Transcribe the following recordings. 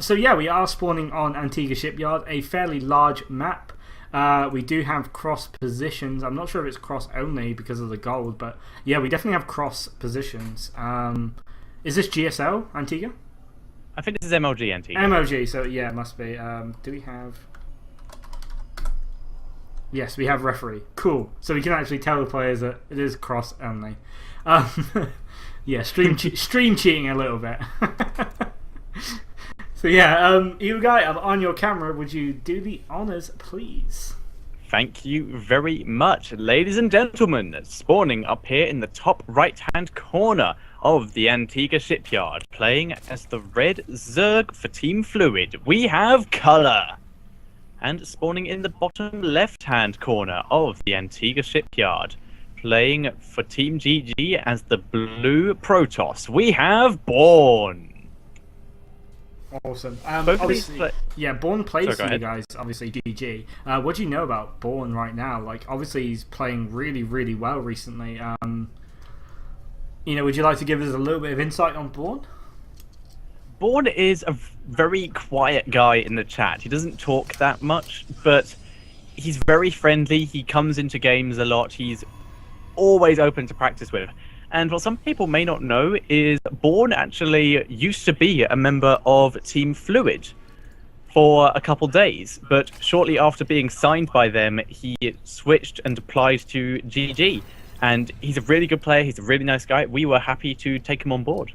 So yeah, we are spawning on Antigua Shipyard, a fairly large map. We do have cross positions. I'm not sure if it's cross only because of the gold, but yeah, we definitely have cross positions. Is this GSL Antigua? I think this is MLG Antigua. MLG, so yeah, it must be. Do we have... Yes, we have referee. Cool. So we can actually tell the players that it is cross only. Yeah, stream cheating a little bit. So yeah, you guy on your camera, would you do the honors, please? Thank you very much, ladies and gentlemen. Spawning up here in the top right-hand corner of the Antigua Shipyard, playing as the red Zerg for Team Fluid, we have Color. And spawning in the bottom left-hand corner of the Antigua Shipyard, playing for Team GG as the blue Protoss, we have Bourne. Awesome. Obviously, yeah, Bourne plays for you guys, obviously, GG. What do you know about Bourne right now? Like, obviously, he's playing really, really well recently. You know, would you like to give us a little bit of insight on Bourne? Bourne is a very quiet guy in the chat. He doesn't talk that much, but he's very friendly. He comes into games a lot. He's always open to practice with. And what some people may not know is Bourne actually used to be a member of Team Fluid for a couple days, but shortly after being signed by them, he switched and applied to GG. And he's a really good player. He's a really nice guy. We were happy to take him on board.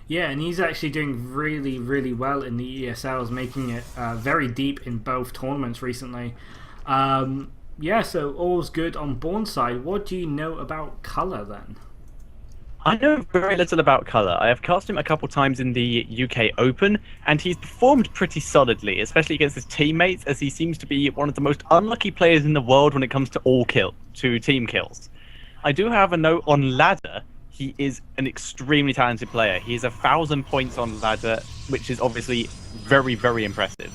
Yeah, and he's actually doing really, really well in the ESLs, making it very deep in both tournaments recently. Yeah, so all's good on Bourne's side. What do you know about Color then? I know very little about Color. I have cast him a couple times in the UK Open, and he's performed pretty solidly, especially against his teammates, as he seems to be one of the most unlucky players in the world when it comes to team kills. I do have a note on Ladder. He is an extremely talented player. He has 1,000 points on Ladder, which is obviously very, very impressive.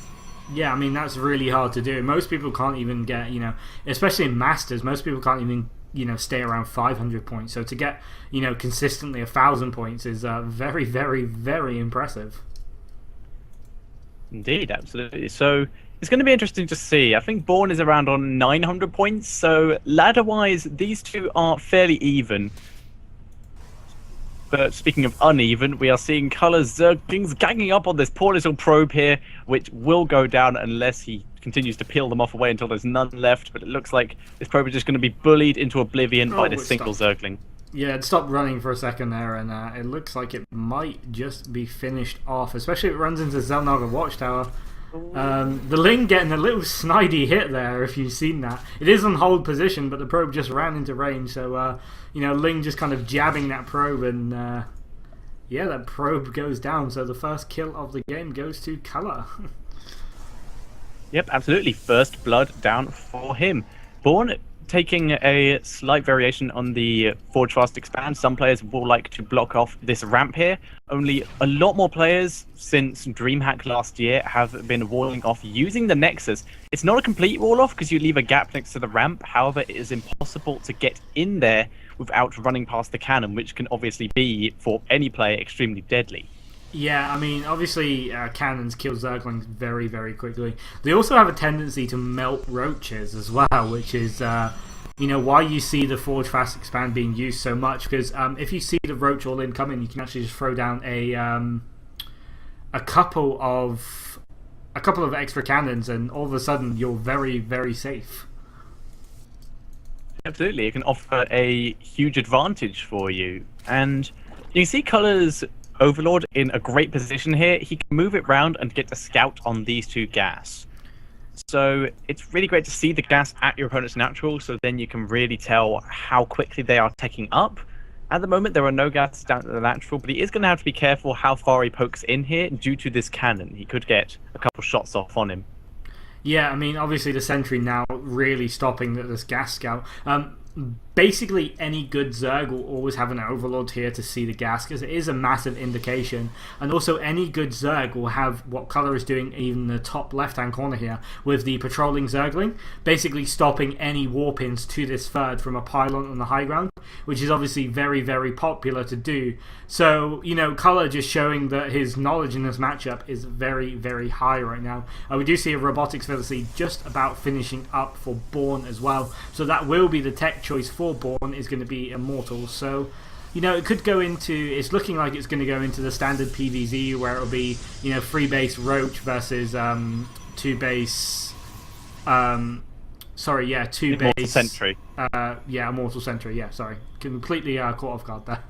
Yeah, I mean, that's really hard to do. Most people can't even get, you know, especially in Masters, most people can't even, you know, stay around 500 points. So to get, you know, consistently 1,000 points is very, very, very impressive. Indeed, absolutely. So it's going to be interesting to see. I think Bourne is around on 900 points. So ladder-wise, these two are fairly even. But speaking of uneven, we are seeing Color's Zerglings ganging up on this poor little probe here, which will go down unless he continues to peel them off away until there's none left. But it looks like this probe is just going to be bullied into oblivion by this single Zergling. Yeah, it stopped running for a second there, and it looks like it might just be finished off, especially if it runs into Zelnaga Watchtower. The Ling getting a little snidey hit there, if you've seen that. It is on hold position, but the probe just ran into range, so, you know, Ling just kind of jabbing that probe, and, yeah, that probe goes down, so the first kill of the game goes to Color. Yep, absolutely. First blood down for him. Bourne taking a slight variation on the Forge Fast Expand. Some players will like to block off this ramp here. Only a lot more players since DreamHack last year have been walling off using the Nexus. It's not a complete wall off because you leave a gap next to the ramp. However, it is impossible to get in there without running past the cannon, which can obviously be, for any player, extremely deadly. Yeah, I mean, obviously cannons kill Zerglings very, very quickly. They also have a tendency to melt roaches as well, which is, you know, why you see the Forge Fast Expand being used so much. Because if you see the roach all incoming, you can actually just throw down a couple of extra cannons, and all of a sudden you're very, very safe. Absolutely, it can offer a huge advantage for you, and you can see Color's Overlord in a great position here. He can move it round and get a scout on these two gas. So it's really great to see the gas at your opponent's natural, so then you can really tell how quickly they are taking up. At the moment, there are no gas down at the natural, but he is going to have to be careful how far he pokes in here due to this cannon. He could get a couple shots off on him. Yeah, I mean, obviously the sentry now really stopping this gas scout. basically any good Zerg will always have an Overlord here to see the gas, because it is a massive indication. And also any good Zerg will have what Color is doing even in the top left hand corner here with the patrolling Zergling, basically stopping any warp-ins to this third from a pylon on the high ground, which is obviously very, very popular to do. So, you know, Color just showing that his knowledge in this matchup is very, very high right now. We do see a Robotics Felicity just about finishing up for Bourne as well, so that will be the tech choice for Bourne, is going to be Immortals. So, you know, it could go into, it's looking like it's going to go into the standard PvZ, where it'll be, you know, 3-base Roach versus 2-base, 2-base Sentry. Immortal Sentry, yeah, sorry. Completely caught off guard there.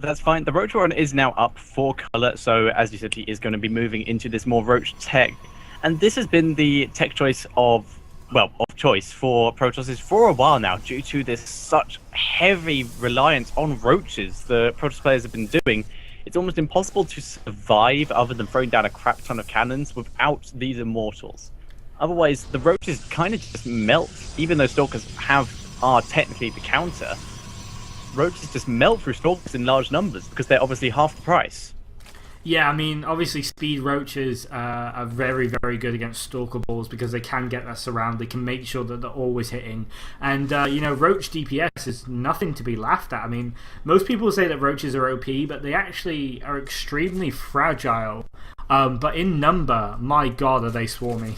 That's fine. The Roach Warren is now up for Color, so as you said, he is going to be moving into this more Roach tech. And this has been the tech choice of choice for Protoss for a while now, due to this such heavy reliance on Roaches the Protoss players have been doing. It's almost impossible to survive other than throwing down a crap ton of cannons without these Immortals. Otherwise, the Roaches kind of just melt, even though Stalkers are technically the counter. Roaches just melt through Stalkers in large numbers because they're obviously half the price. Yeah, I mean, obviously speed Roaches are very, very good against Stalker Balls because they can get that surround. They can make sure that they're always hitting. And, you know, Roach DPS is nothing to be laughed at. I mean, most people say that Roaches are OP, but they actually are extremely fragile. But in number, my god, are they swarmy.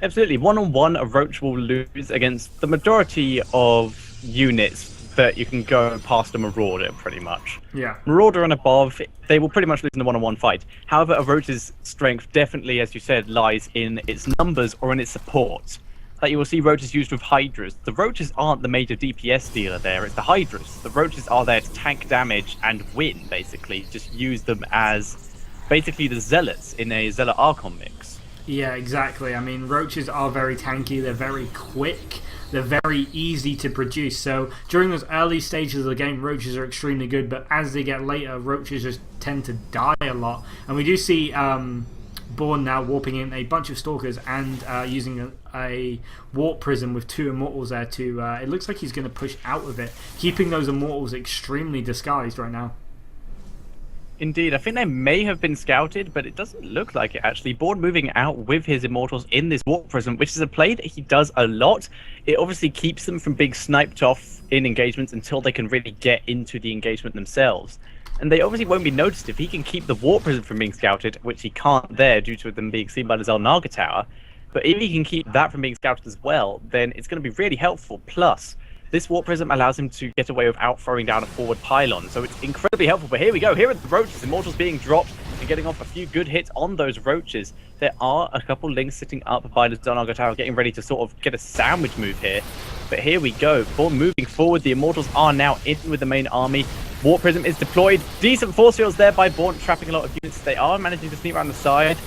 Absolutely. One-on-one, a Roach will lose against the majority of units that you can go past a Marauder, pretty much. Yeah. Marauder and above, they will pretty much lose in the one-on-one fight. However, a Roach's strength definitely, as you said, lies in its numbers or in its support. Like you will see Roaches used with Hydras. The Roaches aren't the major DPS dealer there, it's the Hydras. The Roaches are there to tank damage and win, basically. Just use them as basically the Zealots in a Zealot Archon mix. Yeah, exactly. I mean, Roaches are very tanky, they're very quick. They're very easy to produce. So during those early stages of the game, Roaches are extremely good, but as they get later, Roaches just tend to die a lot. And we do see Bourne now warping in a bunch of Stalkers and using a Warp Prism with 2 Immortals there to... it looks like he's going to push out of it, keeping those Immortals extremely disguised right now. Indeed, I think they may have been scouted, but it doesn't look like it actually. Bourne moving out with his Immortals in this Warp Prism, which is a play that he does a lot. It obviously keeps them from being sniped off in engagements until they can really get into the engagement themselves. And they obviously won't be noticed if he can keep the Warp Prism from being scouted, which he can't there due to them being seen by the Xel'Naga Tower. But if he can keep that from being scouted as well, then it's going to be really helpful. Plus, this Warp Prism allows him to get away without throwing down a forward pylon, so it's incredibly helpful. But here we go, here are the Roaches, Immortals being dropped and getting off a few good hits on those Roaches. There are a couple Lings sitting up by the Xel'Naga Tower, getting ready to sort of get a sandwich move here. But here we go, Bourne moving forward, the Immortals are now in with the main army. Warp Prism is deployed, decent force fields there by Bourne, trapping a lot of units. They are managing to sneak around the side.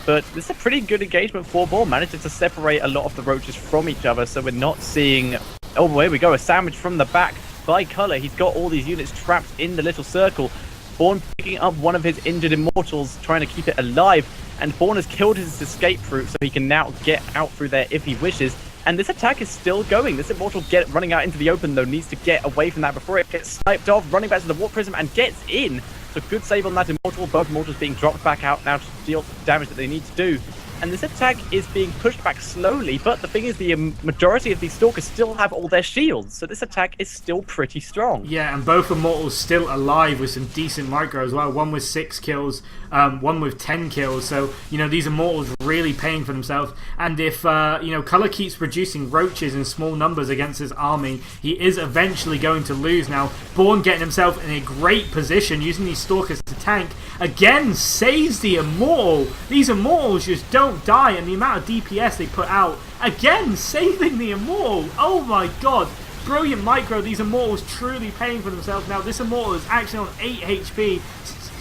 But this is a pretty good engagement for Bourne, managing to separate a lot of the Roaches from each other, so we're not seeing... Oh, here we go, a sandwich from the back by Color. He's got all these units trapped in the little circle. Bourne picking up one of his injured Immortals, trying to keep it alive. And Bourne has killed his escape route, so he can now get out through there if he wishes. And this attack is still going. This Immortal running out into the open, though, needs to get away from that before it gets sniped off, running back to the Warp Prism and gets in. So good save on that Immortal. Both Immortals being dropped back out now to deal the damage that they need to do. And this attack is being pushed back slowly, but the thing is the majority of these Stalkers still have all their shields, so this attack is still pretty strong. Yeah, and both Immortals still alive with some decent micro as well. One with 6 kills, one with 10 kills, so, you know, these Immortals really paying for themselves. And if, you know, Color keeps producing Roaches in small numbers against his army, he is eventually going to lose. Now, Bourne getting himself in a great position, using these Stalkers to tank, again saves the Immortal. These Immortals just don't die, and the amount of DPS they put out, again saving the Immortal. Oh my god, brilliant micro. These Immortals truly paying for themselves. Now this Immortal is actually on 8 HP,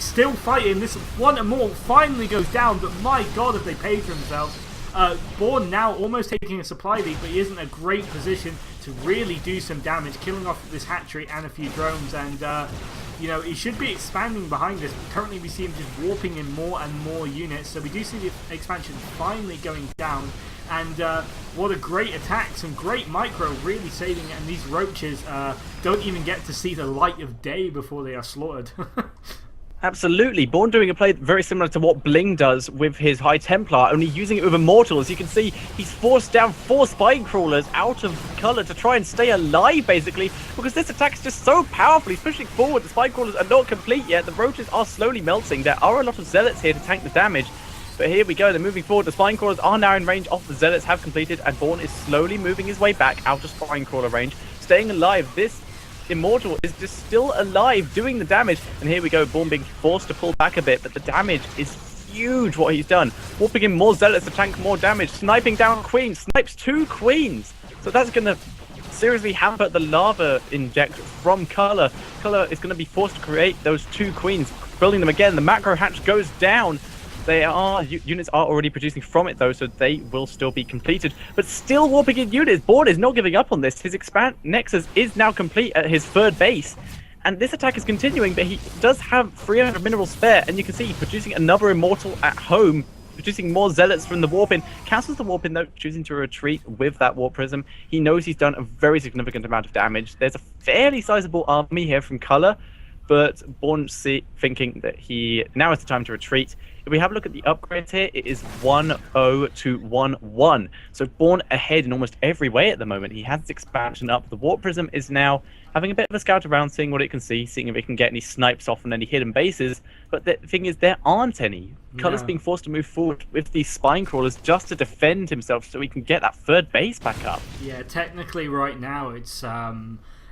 still fighting. This one Immortal finally goes down, but my god, have they paid for themselves. Bourne now almost taking a supply lead, but he is in a great position to really do some damage, killing off this hatchery and a few drones. And you know, he should be expanding behind this. Currently we see him just warping in more and more units, so we do see the expansion finally going down. And what a great attack, some great micro, really saving it. And these roaches don't even get to see the light of day before they are slaughtered. Absolutely. Bourne doing a play very similar to what Bling does with his High Templar, only using it with Immortals. You can see he's forced down 4 Spine Crawlers out of color to try and stay alive, basically, because this attack is just so powerful. He's pushing forward. The Spine Crawlers are not complete yet. The roaches are slowly melting. There are a lot of Zealots here to tank the damage. But here we go, they're moving forward. The Spine Crawlers are now in range of the Zealots, have completed, and Bourne is slowly moving his way back out of Spine Crawler range, staying alive. This Immortal is just still alive, doing the damage. And here we go, Bourne being forced to pull back a bit, but the damage is huge what he's done. Warping in more Zealots to tank more damage, sniping down Queens, snipes 2 Queens. So that's going to seriously hamper the lava inject from Color. Color is going to be forced to create those 2 Queens, building them again. The macro hatch goes down. Units are already producing from it though, so they will still be completed. But still warping in units. Bourne is not giving up on this. His expand Nexus is now complete at his 3rd base. And this attack is continuing, but he does have 300 minerals spare. And you can see producing another Immortal at home, producing more Zealots from the warp-in. Cancels the warp-in though, choosing to retreat with that Warp Prism. He knows he's done a very significant amount of damage. There's a fairly sizable army here from Color, but Bourne thinking that now is the time to retreat. If we have a look at the upgrades here, it is 1-0 to 1-1. So Bourne ahead in almost every way at the moment. He has its expansion up. The Warp Prism is now having a bit of a scout around, seeing what it can see, seeing if it can get any snipes off on any hidden bases. But the thing is, there aren't any. Color's being forced to move forward with these Spine Crawlers just to defend himself so he can get that 3rd base back up. Yeah, technically right now it's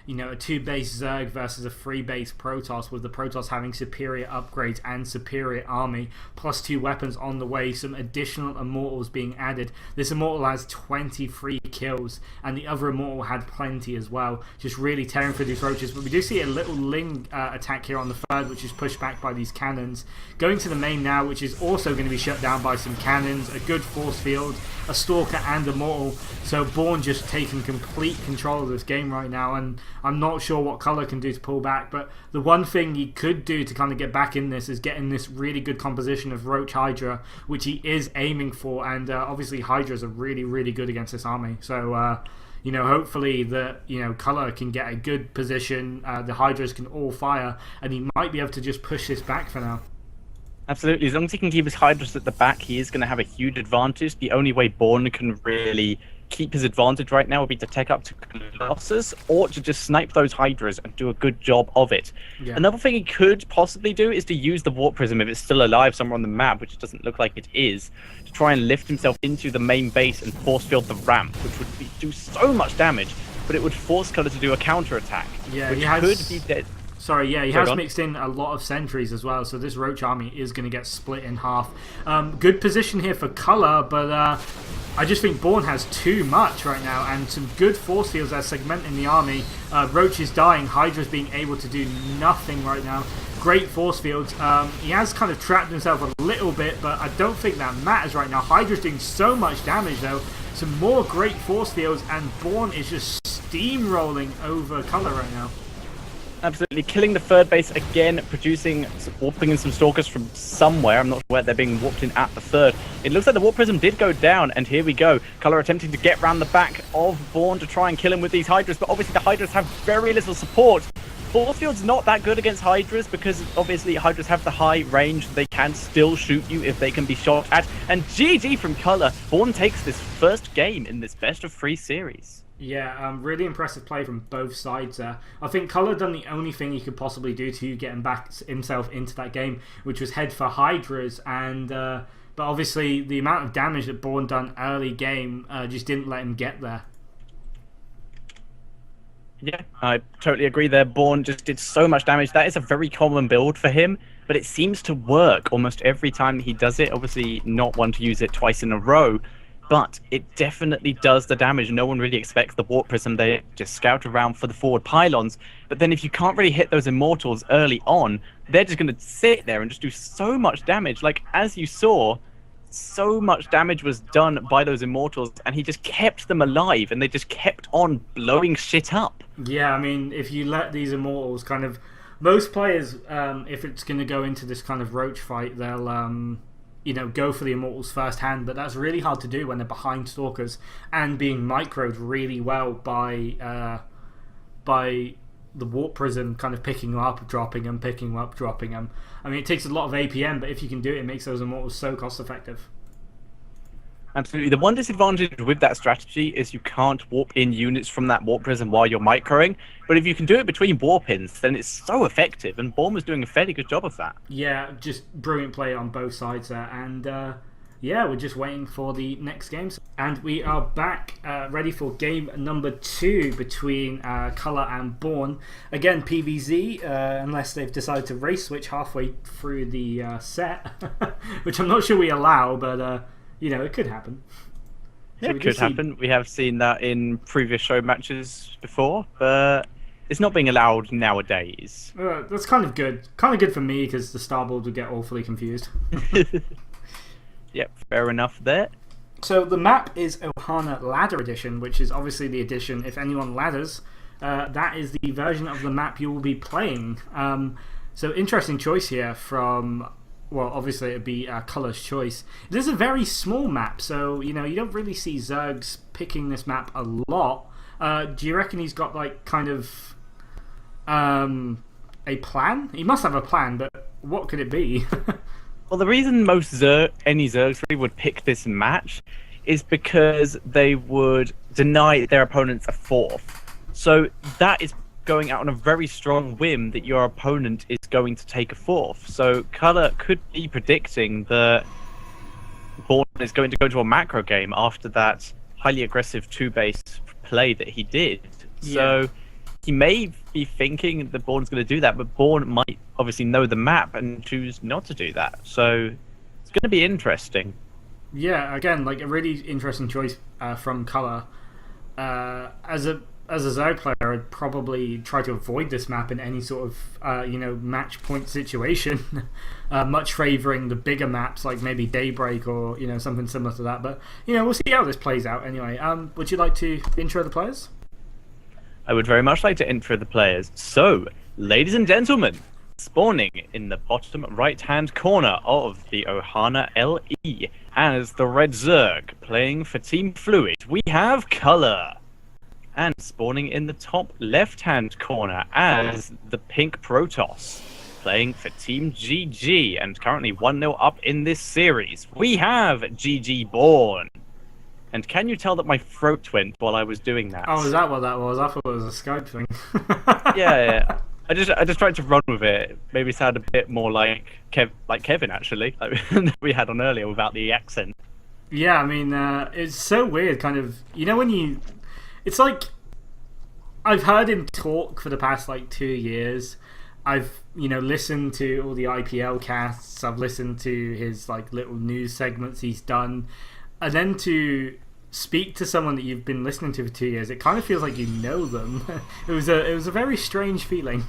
you know, a 2-base Zerg versus a 3-base Protoss, with the Protoss having superior upgrades and superior army, plus 2 weapons on the way, some additional Immortals being added. This Immortal has 23 kills, and the other Immortal had plenty as well, just really tearing through these roaches. But we do see a little Ling attack here on the 3rd, which is pushed back by these cannons. Going to the main now, which is also going to be shut down by some cannons, a good force field, a Stalker and Immortal. So Bourne just taking complete control of this game right now, and I'm not sure what Color can do to pull back, but the one thing he could do to kind of get back in this is getting this really good composition of Roach Hydra, which he is aiming for, and obviously Hydras are really, really good against this army. So you know, hopefully Color can get a good position, the Hydras can all fire, and he might be able to just push this back for now. Absolutely. As long as he can keep his Hydras at the back, he is going to have a huge advantage. The only way Bourne can really keep his advantage right now would be to take up to Colossus, or to just snipe those Hydras and do a good job of it. Yeah. Another thing he could possibly do is to use the Warp Prism if it's still alive somewhere on the map, which doesn't look like it is, to try and lift himself into the main base and force field the ramp, which would do so much damage, but it would force Color to do a counter attack, which could be dead. Sorry, yeah, he has mixed in a lot of sentries as well, so this Roach army is going to get split in half. Good position here for Color, but I just think Bourne has too much right now, and some good force fields are segmenting the army. Roach is dying, Hydra's being able to do nothing right now. Great force fields. He has kind of trapped himself a little bit, but I don't think that matters right now. Hydra's doing so much damage though. Some more great force fields, and Bourne is just steamrolling over Color right now. Absolutely, killing the 3rd base again, warping in some Stalkers from somewhere. I'm not sure where they're being warped in at the 3rd. It looks like the Warp Prism did go down, and here we go. Color attempting to get round the back of Bourne to try and kill him with these Hydras, but obviously the Hydras have very little support. Force field's not that good against Hydras, because obviously Hydras have the high range. They can still shoot you if they can be shot at. And GG from Color. Bourne takes this 1st game in this best-of-3 series. Yeah, really impressive play from both sides there. I think Color done the only thing he could possibly do to get himself into that game, which was head for Hydras, and but obviously the amount of damage that Bourne done early game just didn't let him get there. Yeah, I totally agree there. Bourne just did so much damage. That is a very common build for him, but it seems to work almost every time he does it. Obviously not one to use it twice in a row, but it definitely does the damage. No one really expects the Warp Prism. They just scout around for the forward pylons. But then if you can't really hit those Immortals early on, they're just going to sit there and just do so much damage. Like, as you saw, so much damage was done by those Immortals, and he just kept them alive, and they just kept on blowing shit up. Yeah, I mean, if you let these Immortals kind of... Most players, if it's going to go into this kind of Roach fight, they'll... go for the Immortals first hand, but that's really hard to do when they're behind Stalkers and being microed really well by the Warp Prism kind of picking them up, dropping them, picking them up, dropping them. I mean, it takes a lot of APM, but if you can do it, it makes those Immortals so cost effective. Absolutely. The one disadvantage with that strategy is you can't warp in units from that Warp Prism while you're microing. But if you can do it between warp-ins, then it's so effective, and Bourne was doing a fairly good job of that. Yeah, just brilliant play on both sides there. And yeah, we're just waiting for the next games. And we are back ready for game number 2 between Colour and Bourne. Again, PvZ, unless they've decided to race switch halfway through the set, which I'm not sure we allow, but... it could happen. Yeah, it could happen. We have seen that in previous show matches before, but it's not being allowed nowadays. That's kind of good. Kind of good for me, because the starboard would get awfully confused. Yep, fair enough there. So the map is Ohana Ladder Edition, which is obviously the edition, if anyone ladders, that is the version of the map you will be playing. So interesting choice here from... Well, obviously it'd be Colour's choice. It is a very small map, so you don't really see Zergs picking this map a lot. Do you reckon he's got like kind of a plan? He must have a plan, but what could it be? Well, the reason any Zergs really would pick this match is because they would deny their opponents a fourth. So that is going out on a very strong whim that your opponent is going to take a fourth. So Colour could be predicting that Bourne is going to go to a macro game after that highly aggressive 2-base play that he did. Yeah. So he may be thinking that Bourne's going to do that, but Bourne might obviously know the map and choose not to do that. So it's going to be interesting. Yeah, again, like a really interesting choice from Colour. As a Zerg player, I'd probably try to avoid this map in any sort of, match point situation, much favouring the bigger maps like maybe Daybreak or, something similar to that. But, we'll see how this plays out anyway. Would you like to intro the players? I would very much like to intro the players. So, ladies and gentlemen, spawning in the bottom right-hand corner of the Ohana LE as the Red Zerg playing for Team Fluid, we have Colour. And spawning in the top left-hand corner as the Pink Protoss, playing for Team GG, and currently 1-0 up in this series. We have GGBourne. And can you tell that my throat went while I was doing that? Oh, is that what that was? I thought it was a Skype thing. Yeah. I just tried to run with it. Maybe sound a bit more like Kevin, actually, like we had on earlier without the accent. Yeah, I mean, it's so weird, kind of. When you... It's like, I've heard him talk for the past, 2 years. I've, listened to all the IPL casts. I've listened to his, little news segments he's done. And then to speak to someone that you've been listening to for 2 years, it kind of feels like you know them. It was a very strange feeling.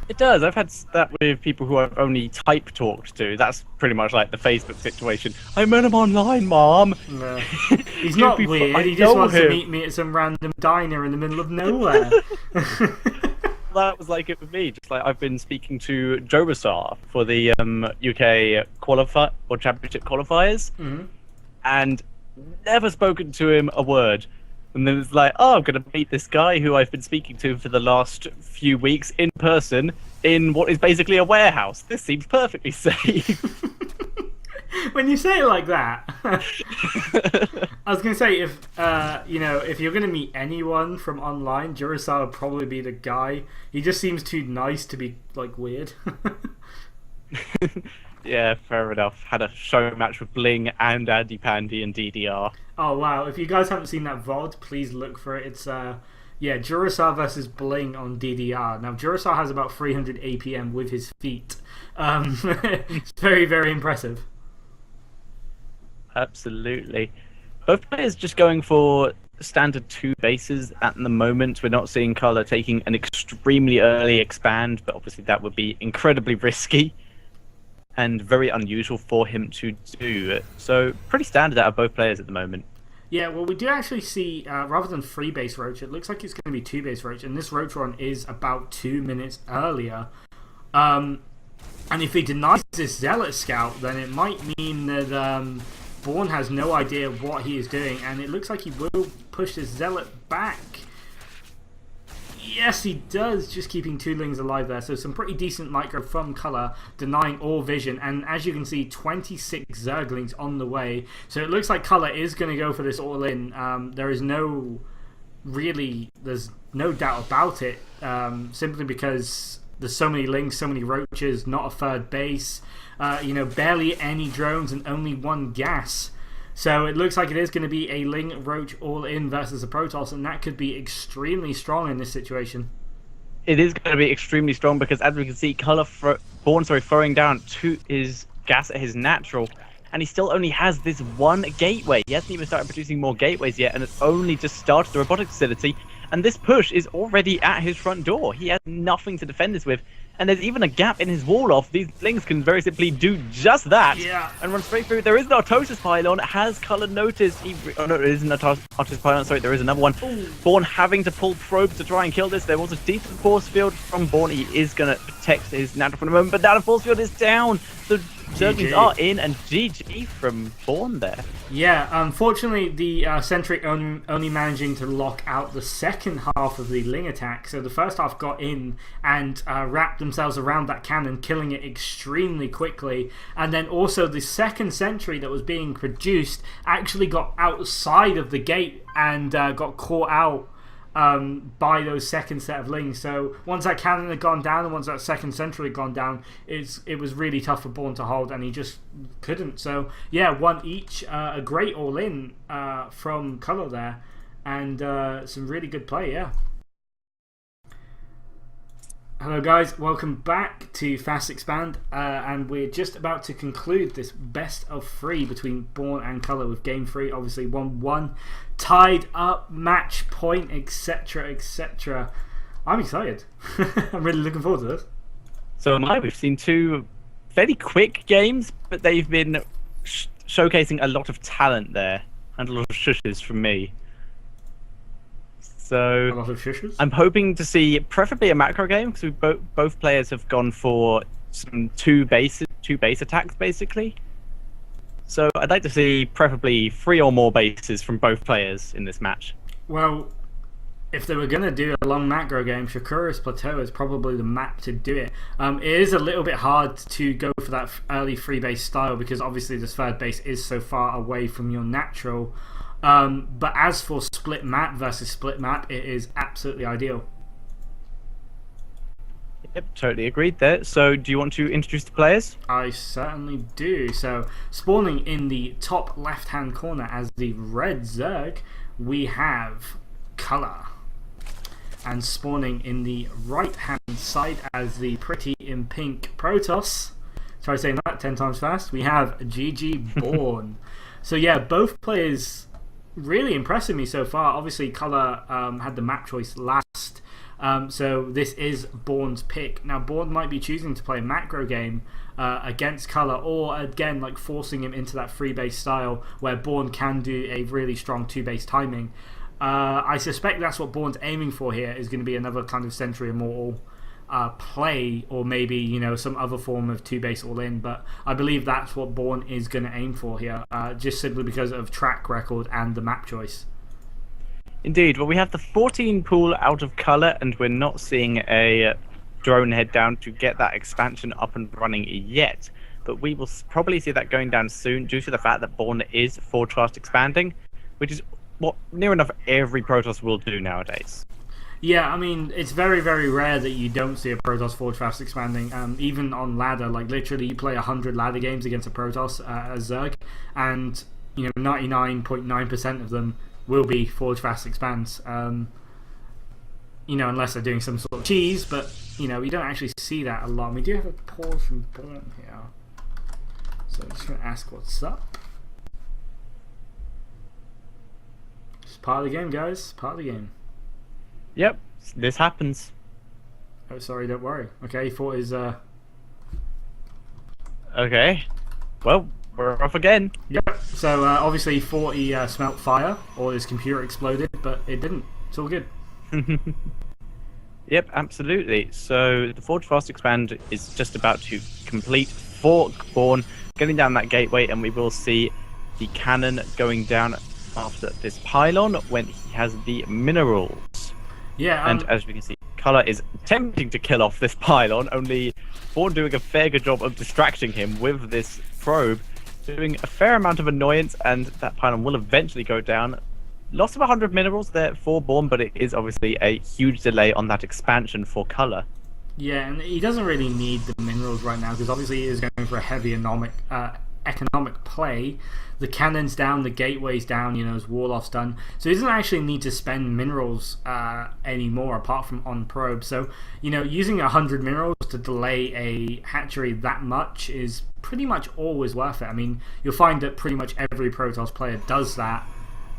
It does. I've had that with people who I've only type talked to. That's pretty much like the Facebook situation. I met him online, Mom. No. He's not weird. He just wants to meet me at some random diner in the middle of nowhere. That was like it with me. Just like I've been speaking to Jobasar for the UK championship qualifiers, and never spoken to him a word. And then it's like, oh, I'm going to meet this guy who I've been speaking to for the last few weeks in person in what is basically a warehouse. This seems perfectly safe. When you say it like that, I was going to say, if you're going to meet anyone from online, Jurasar would probably be the guy. He just seems too nice to be, weird. Yeah, fair enough. Had a show match with Bling and Andy Pandy and DDR. Oh, wow. If you guys haven't seen that VOD, please look for it. It's, Jurasar versus Bling on DDR. Now, Jurasar has about 300 APM with his feet. It's very, very impressive. Absolutely. Both players just going for standard 2 bases at the moment. We're not seeing Colour taking an extremely early expand, but obviously that would be incredibly risky and very unusual for him to do. So pretty standard out of both players at the moment. Yeah, well, we do actually see, rather than 3-base Roach, it looks like it's going to be 2-base Roach, and this Roach run is about 2 minutes earlier. And if he denies this Zealot Scout, then it might mean that Bourne has no idea what he is doing, and it looks like he will push this Zealot back. Yes, he does, just keeping 2 Lings alive there. So some pretty decent micro from Colour, denying all vision. And as you can see, 26 Zerglings on the way. So it looks like Colour is going to go for this all-in. There's no doubt about it, simply because there's so many Lings, so many Roaches, not a third base. Barely any drones and only 1 gas. So it looks like it is going to be a Ling Roach all-in versus a Protoss, and that could be extremely strong in this situation. It is going to be extremely strong because, as we can see, Bourne throwing down his gas at his natural, and he still only has this 1 gateway. He hasn't even started producing more gateways yet, and it's only just started the robotics facility, and this push is already at his front door. He has nothing to defend this with. And there's even a gap in his wall off. These Lings can very simply do just that and run straight through. There is an Autosis pylon. Has Colour noticed? Oh no, it isn't an Autosis pylon. Sorry, there is another one. Bourne having to pull probes to try and kill this. There was a decent force field from Bourne. He is going to protect his natural for the moment, but now the force field is down. The Zerglings are in, and GG from Bourne there. Yeah, unfortunately, the Sentry only managing to lock out the second half of the Ling attack. So the first half got in and wrapped themselves around that cannon, killing it extremely quickly. And then also the second Sentry that was being produced actually got outside of the gate and got caught out by those second set of Lings. So once that cannon had gone down and once that second Sentry had gone down, it was really tough for Bourne to hold, and he just couldn't. So yeah, 1 each. A great all-in from Colour there, and some really good play, yeah. Hello guys, welcome back to Fast Expand, and we're just about to conclude this best of 3 between Bourne and Colour with game 3, obviously 1-1, tied up, match point, etc, etc. I'm excited. I'm really looking forward to this. So am I. We've seen 2 fairly quick games, but they've been showcasing a lot of talent there, and a lot of shushes from me. So a lot of shushes? I'm hoping to see preferably a macro game, because both players have gone for some two base attacks basically. So I'd like to see preferably 3 or more bases from both players in this match. Well, if they were going to do a long macro game, Shakura's Plateau is probably the map to do it. It is a little bit hard to go for that early 3 base style because obviously this third base is so far away from your natural. But as for split map versus split map, it is absolutely ideal. Yep, totally agreed there. So do you want to introduce the players? I certainly do. So spawning in the top left hand corner as the red Zerg, we have Colour. And spawning in the right hand side as the pretty in pink Protoss, try saying that 10 times fast, we have GGBourne. So yeah, both players really impressing me so far. Obviously Colour had the map choice last, so this is Bourne's pick. Now Bourne might be choosing to play a macro game against Colour, or again like forcing him into that 3 base style where Bourne can do a really strong 2 base timing. I suspect that's what Bourne's aiming for here, is going to be another kind of Sentry Immortal play, or maybe, you know, some other form of 2 base all in, but I believe that's what Bourne is going to aim for here, just simply because of track record and the map choice. Indeed. Well, we have the 14 pool out of Colour, and we're not seeing a drone head down to get that expansion up and running yet, but we will probably see that going down soon due to the fact that Bourne is forward fast expanding, which is what near enough every Protoss will do nowadays. Yeah, I mean, it's very, very rare that you don't see a Protoss forward fast expanding. Even on ladder, like literally you play 100 ladder games against a Protoss as Zerg, and you know 99.9% of them will be forward fast expands. You know, unless they're doing some sort of cheese, but you know, we don't actually see that a lot. And we do have a pause from Bourne here, so I'm just going to ask what's up. It's part of the game, guys. Part of the game. Yep, this happens. Oh, sorry, don't worry. Okay, thought is Okay, well, we're off again. Yep. So obviously, thought he smelt fire or his computer exploded, but it didn't. It's all good. Yep, absolutely. So the Forge Fast Expand is just about to complete for Bourne, getting down that gateway, and we will see the cannon going down after this pylon when he has the minerals. Yeah, And as we can see, Colour is attempting to kill off this pylon, only Bourne doing a fair good job of distracting him with this probe, doing a fair amount of annoyance, and that pylon will eventually go down. Loss of 100 minerals there for Bourne, but it is obviously a huge delay on that expansion for Colour. yeah, and he doesn't really need the minerals right now because obviously he is going for a heavy economic play. The cannon's down, the gateway's down, his wall off's done, so he doesn't actually need to spend minerals anymore apart from on probe. So using 100 minerals to delay a hatchery that much is pretty much always worth it. I mean, you'll find that pretty much every Protoss player does that.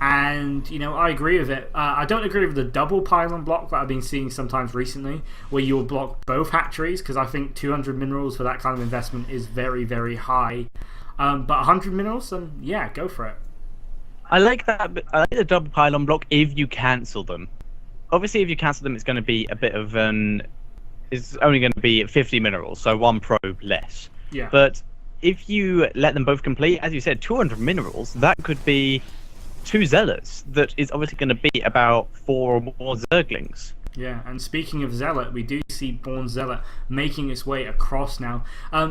And, I agree with it. I don't agree with the double pylon block that I've been seeing sometimes recently, where you will block both hatcheries, because I think 200 minerals for that kind of investment is very, very high. But 100 minerals, then yeah, go for it. I like that. I like the double pylon block if you cancel them. Obviously, if you cancel them, it's going to be a bit of an... It's only going to be 50 minerals, so one probe less. Yeah. But if you let them both complete, as you said, 200 minerals, that could be 2 Zealots. That is obviously going to be about 4 or more Zerglings. Yeah, and speaking of Zealot, we do see Bourne Zealot making its way across now.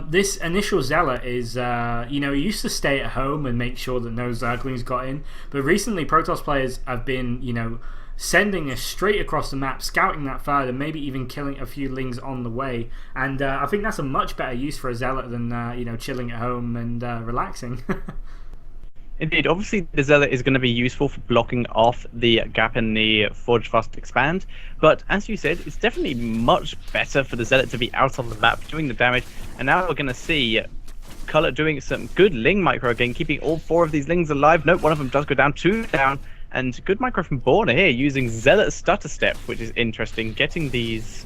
This initial Zealot is, he used to stay at home and make sure that no Zerglings got in, but recently Protoss players have been, sending us straight across the map, scouting that further, maybe even killing a few Lings on the way, and I think that's a much better use for a Zealot than, chilling at home and relaxing. Indeed, obviously the Zealot is going to be useful for blocking off the gap in the Forge Fast Expand, but as you said, it's definitely much better for the Zealot to be out on the map doing the damage, and now we're going to see Colour doing some good Ling micro again, keeping all 4 of these Lings alive. Nope, one of them does go down, 2 down, and good micro from Bourne here using Zealot Stutter Step, which is interesting, getting these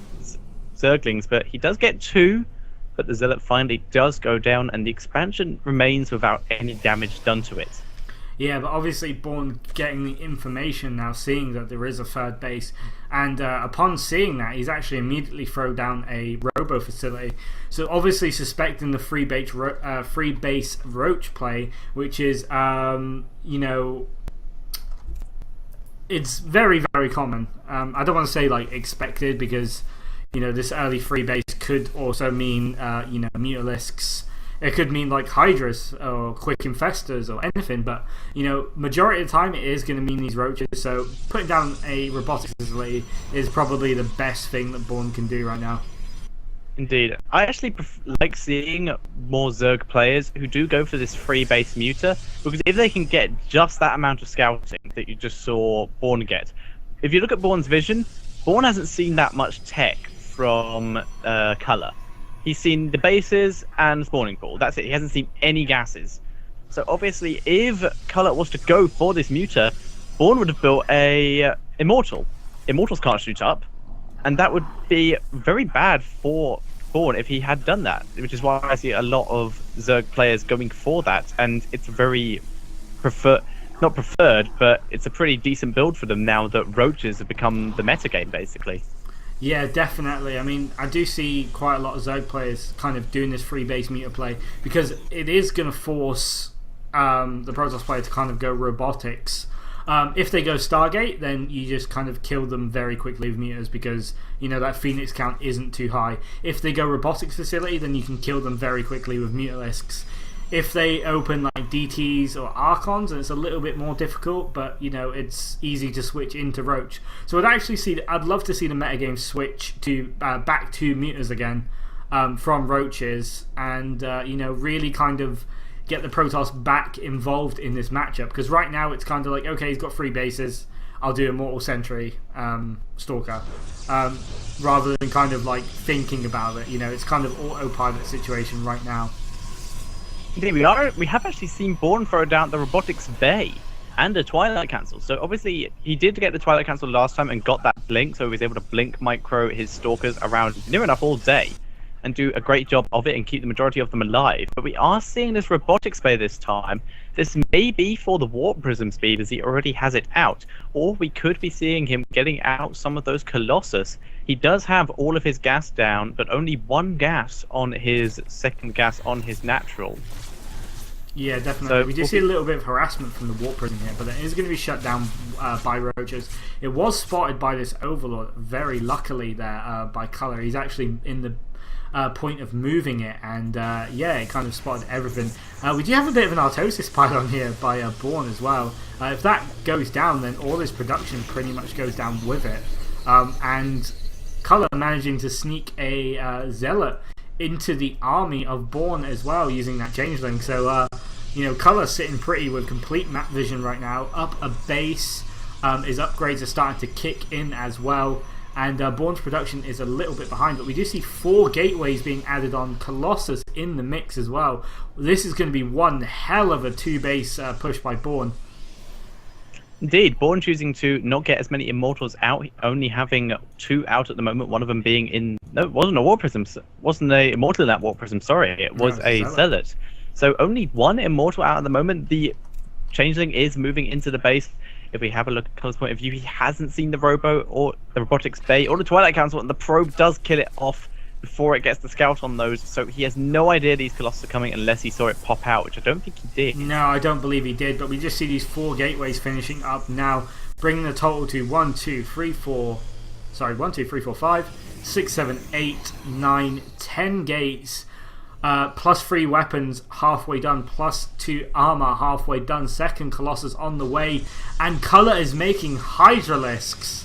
Zerglings, but he does get 2, but the Zealot finally does go down, and the expansion remains without any damage done to it. Yeah, but obviously Bourne getting the information now, seeing that there is a third base, and upon seeing that, he's actually immediately thrown down a robo facility. So obviously suspecting the free base roach play, which is, it's very, very common. I don't want to say like expected because, this early free base could also mean, Mutalisks. It could mean like Hydras or Quick Infestors or anything, but majority of the time it is going to mean these roaches. So putting down a robotics facility is probably the best thing that Bourne can do right now. Indeed, I actually like seeing more Zerg players who do go for this free base muter, because if they can get just that amount of scouting that you just saw Bourne get, if you look at Bourne's vision, Bourne hasn't seen that much tech from Colour. He's seen the bases and spawning pool. That's it. He hasn't seen any gases. So obviously, if Colour was to go for this muter, Bourne would have built a Immortal. Immortals can't shoot up, and that would be very bad for Bourne if he had done that. Which is why I see a lot of Zerg players going for that, and it's very not preferred, but it's a pretty decent build for them now that roaches have become the metagame, basically. Yeah, definitely. I mean, I do see quite a lot of Zerg players kind of doing this free base meter play because it is going to force the Protoss player to kind of go robotics. If they go Stargate, then you just kind of kill them very quickly with meters because, that Phoenix count isn't too high. If they go robotics facility, then you can kill them very quickly with Mutalisks. If they open like DTs or Archons, and it's a little bit more difficult, but it's easy to switch into Roach. So I'd love to see the metagame switch to back to Muters again from Roaches, and really kind of get the Protoss back involved in this matchup. Because right now it's kind of like, okay, he's got 3 bases, I'll do Immortal Sentry Stalker, rather than kind of like thinking about it. It's kind of autopilot situation right now. Indeed, we have actually seen Bourne throw down the Robotics Bay and a Twilight Cancel. So obviously he did get the Twilight Cancel last time and got that blink, so he was able to blink micro his Stalkers around near enough all day and do a great job of it and keep the majority of them alive. But we are seeing this Robotics Bay this time. This may be for the Warp Prism speed as he already has it out, or we could be seeing him getting out some of those Colossus, He does have all of his gas down, but only 1 gas on his second gas on his natural. Yeah, definitely. So we do see a little bit of harassment from the warp prism here, but it is going to be shut down by roaches. It was spotted by this Overlord, very luckily there by Color. He's actually in the point of moving it, and yeah, it kind of spotted everything. We do have a bit of an Artosis pylon here by Bourne as well. If that goes down, then all his production pretty much goes down with it. And Color managing to sneak a Zealot into the army of Bourne as well using that changeling. So you know, Color sitting pretty with complete map vision right now. Up a base, his upgrades are starting to kick in as well, and Bourne's production is a little bit behind, but we do see 4 gateways being added on, Colossus in the mix as well. This is going to be one hell of a 2-base push by Bourne. Indeed, Bourne choosing to not get as many Immortals out, only having 2 out at the moment, one of them being in... No, it wasn't a Warp Prism, wasn't a Immortal in that Warp Prism, sorry, it was a Zealot. So only 1 Immortal out at the moment. The Changeling is moving into the base. If we have a look at Color's point of view, he hasn't seen the Robo or the Robotics Bay or the Twilight Council, and the probe does kill it off before it gets the scout on those, so he has no idea these Colossus are coming unless he saw it pop out, which I don't think he did. No, I don't believe he did, but we just see these 4 gateways finishing up now, bringing the total to 1, 2, 3, 4, 5, 6, 7, 8, 9, 10 gates, plus 3 weapons halfway done, plus 2 armor halfway done, second Colossus on the way, and Color is making Hydralisks.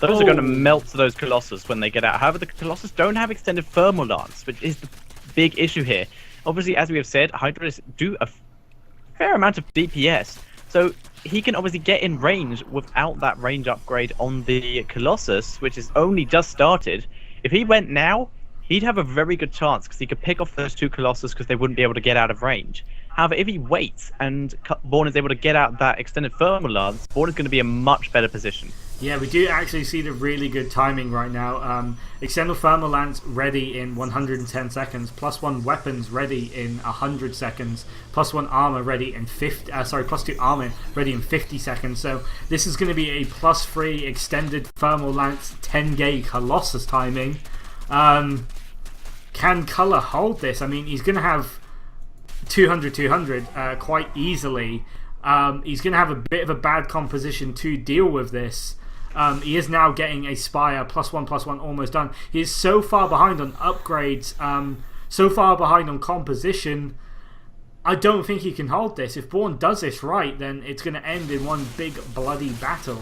Those are going to melt those Colossus when they get out. However, the Colossus don't have extended thermal lance, which is the big issue here. Obviously, as we have said, Hydralisks do a fair amount of DPS, so he can obviously get in range without that range upgrade on the Colossus, which is only just started. If he went now, he'd have a very good chance because he could pick off those 2 Colossus because they wouldn't be able to get out of range. However, if he waits and Bourne is able to get out that extended thermal lance, Bourne is going to be in a much better position. Yeah, we do actually see the really good timing right now. Extended thermal lance ready in 110 seconds, plus 1 weapons ready in 100 seconds, plus 1 armor ready in plus 2 armor ready in 50 seconds. So this is going to be a plus 3 extended thermal lance 10 Colossus timing. Can Color hold this? I mean, he's going to have 200 quite easily. He's going to have a bit of a bad composition to deal with this. He is now getting a Spire, +1/+1 almost done. He is so far behind on upgrades, so far behind on composition. I don't think he can hold this. If Bourne does this right, then it's going to end in one big bloody battle.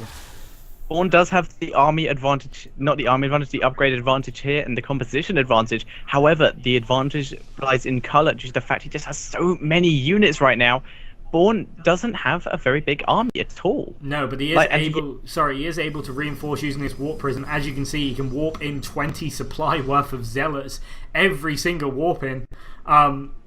Bourne does have the army advantage, not the army advantage, the upgrade advantage here and the composition advantage. However, the advantage lies in Color due to the fact he just has so many units right now. Bourne doesn't have a very big army at all. No, but he is able to reinforce using this warp prism. As you can see, he can warp in 20 supply worth of zealots every single warp in.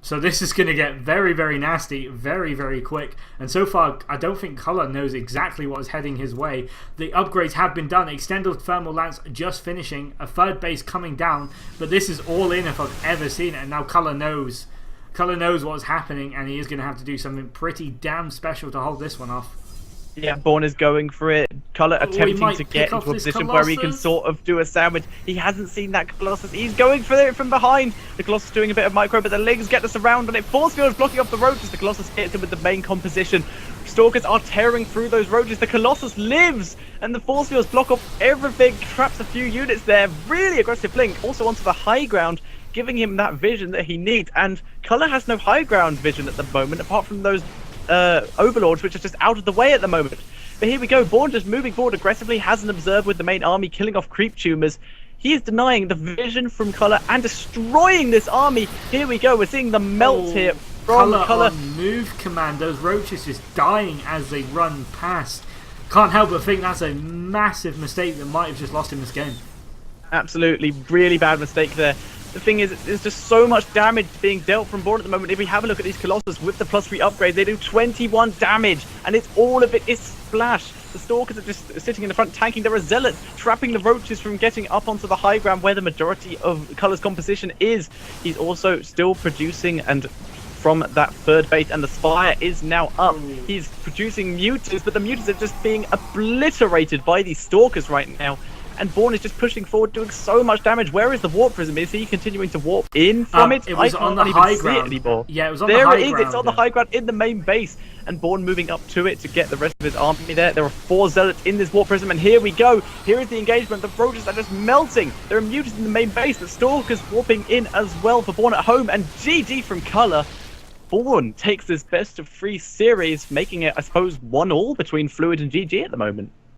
So this is going to get very, very nasty, very, very quick. And so far, I don't think Color knows exactly what is heading his way. The upgrades have been done. Extended thermal lance just finishing. A 3rd base coming down. But this is all in if I've ever seen it. And now Color knows. Color knows what's happening, and he is going to have to do something pretty damn special to hold this one off. Yeah, Bourne is going for it. Color attempting to get into a position where he can sort of do a sandwich. He hasn't seen that Colossus. He's going for it from behind. The Colossus doing a bit of micro, but the Lings get the surround on it. Force field is blocking off the roaches. The Colossus hits him with the main composition. Stalkers are tearing through those roaches. The Colossus lives, and the force fields block off everything. Traps a few units there. Really aggressive Link. Also onto the high ground, giving him that vision that he needs. And Color has no high ground vision at the moment, apart from those overlords, which are just out of the way at the moment. But here we go. Bourne just moving forward aggressively, has an observer with the main army, killing off creep tumors. He is denying the vision from Color and destroying this army. Here we go. We're seeing the melt here from Color. On move command. Those roaches just dying as they run past. Can't help but think that's a massive mistake that might have just lost him this game. Absolutely, really bad mistake there. The thing is, there's just so much damage being dealt from Bourne at the moment. If we have a look at these Colossus with the +3 upgrade, they do 21 damage, and it's all of it is splash. The Stalkers are just sitting in the front, tanking. There are Zealots, trapping the roaches from getting up onto the high ground where the majority of Color's composition is. He's also still producing, and from that 3rd base, and the Spire is now up. He's producing mutants, but the mutants are just being obliterated by these Stalkers right now. and Bourne is just pushing forward, doing so much damage. Where is the warp prism? Is he continuing to warp in from it? It was on the high ground. Anymore. Yeah, it was on there the high it is. ground. It's on the high ground in the main base, and Bourne moving up to it to get the rest of his army there. There are 4 zealots in this warp prism, and here we go. Here is the engagement. The roaches are just melting. There are mutants in the main base. The Stalkers warping in as well for Bourne at home, and GG from Color. Bourne takes this best of 3 series, making it, I suppose, 1-1 between Fluid and GG at the moment.